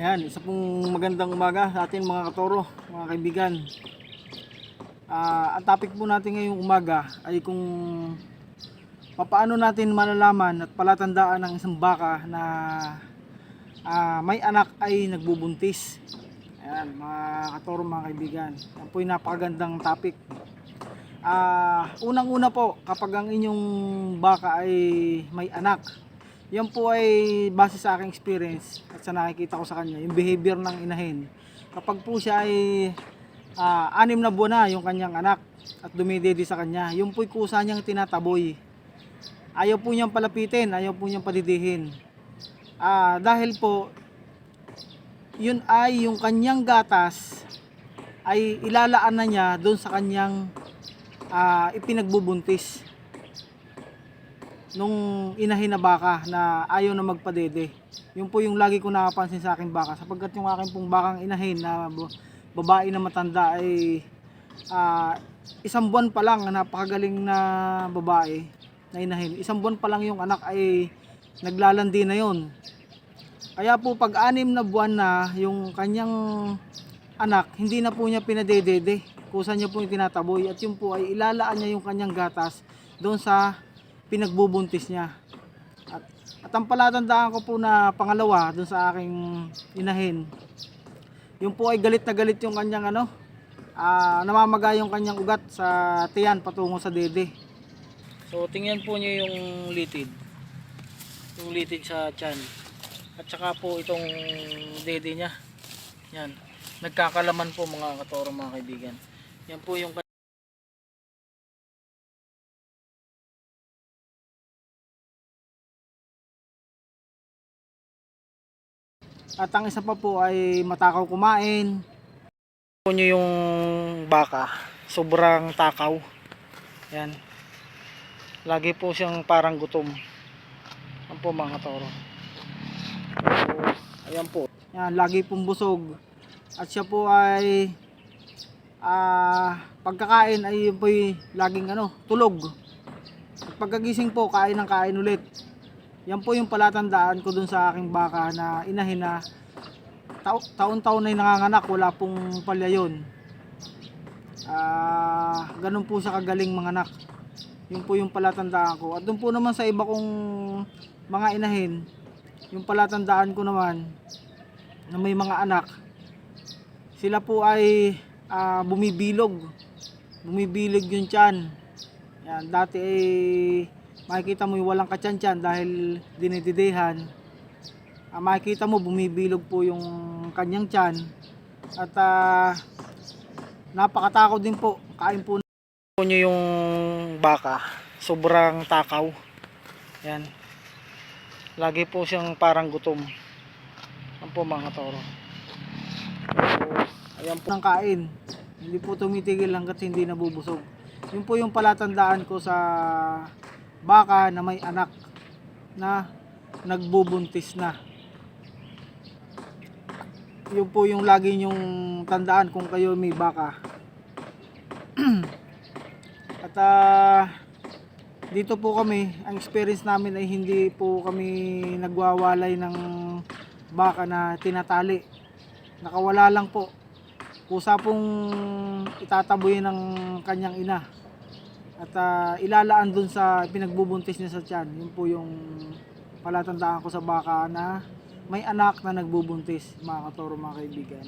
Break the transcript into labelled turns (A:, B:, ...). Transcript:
A: Ayan, isa pong magandang umaga sa atin mga katoro, mga kaibigan. Ang topic po natin ngayong umaga ay kung paano natin malalaman at palatandaan ng isang baka na may anak ay nagbubuntis. Ayan, mga katoro, mga kaibigan. Yan po yung napakagandang topic. Unang-una po, kapag ang inyong baka ay may anak, yan po ay base sa aking experience at sa nakikita ko sa kanya, yung behavior ng inahin. Kapag po siya ay 6 na buwan na yung kanyang anak at dumidede sa kanya, yung po'y kusa niyang tinataboy. Ayaw po niyang palapitin, ayaw po niyang padidihin. Dahil po, yun ay yung kanyang gatas ay ilalaan na niya doon sa kanyang ipinagbubuntis nung inahin na baka na ayaw na magpadede. Yun po yung lagi ko nakapansin sa aking baka, sapagkat yung aking pong bakang inahin na babae na matanda ay 1 buwan pa lang, napakagaling na babae na inahin. 1 buwan pa lang yung anak ay naglalandi na yon. Kaya po pag 6 na buwan na yung kanyang anak, hindi na po niya pinadedede, kusa niya po yung tinataboy, at yun po ay ilalaan niya yung kanyang gatas doon sa pinagbubuntis niya. At ang palatandaan ko po na pangalawa doon sa aking inahin, yung po ay galit na galit yung kanyang namamaga yung kanyang ugat sa tiyan patungo sa dede. So tingnan po niyo yung litid sa tiyan, at saka po itong dede niya. Yan, nagkakalaman po mga katoro, mga kaibigan. Yan po yung at ang isa pa po ay matakaw kumain. Po nyo yung baka, sobrang takaw. Yan, lagi po siyang parang gutom. Yan po mga toro. So, ayan po. Yan, lagi pong busog. At siya po ay pagkakain ay yun po laging tulog. At pagkagising po, kain ng kain ulit. Yan po yung palatandaan ko dun sa aking baka na inahin na taon-taon na nanganganak, wala pong palya yun. Ganun po siya kagaling manganak. Yun po yung palatandaan ko. At dun po naman sa iba kong mga inahin, yung palatandaan ko naman na may mga anak, sila po ay bumibilog yung tiyan. Yan, dati ay makikita mo yung walang katyan-tyan dahil dinididehan. Makikita mo bumibilog po yung kanyang tiyan. At napakatakot din po. Kain po nyo yung baka, sobrang takaw. Yan, lagi po siyang parang gutom. Yan po mga toro. So, ayan po ng kain, hindi po tumitigil hanggat hindi nabubusog. Yun po yung palatandaan ko sa baka na may anak na nagbubuntis na. Yun po yung lagi nyong tandaan kung kayo may baka. At dito po kami, ang experience namin ay hindi po kami nagwawalay ng baka na tinatali. Nakawala lang po. Kusa pong itataboy ng kanyang ina at ilalaan dun sa pinagbubuntis niya sa tiyan. Yun po yung palatandaan ko sa baka na may anak na nagbubuntis, mga katoro, mga kaibigan.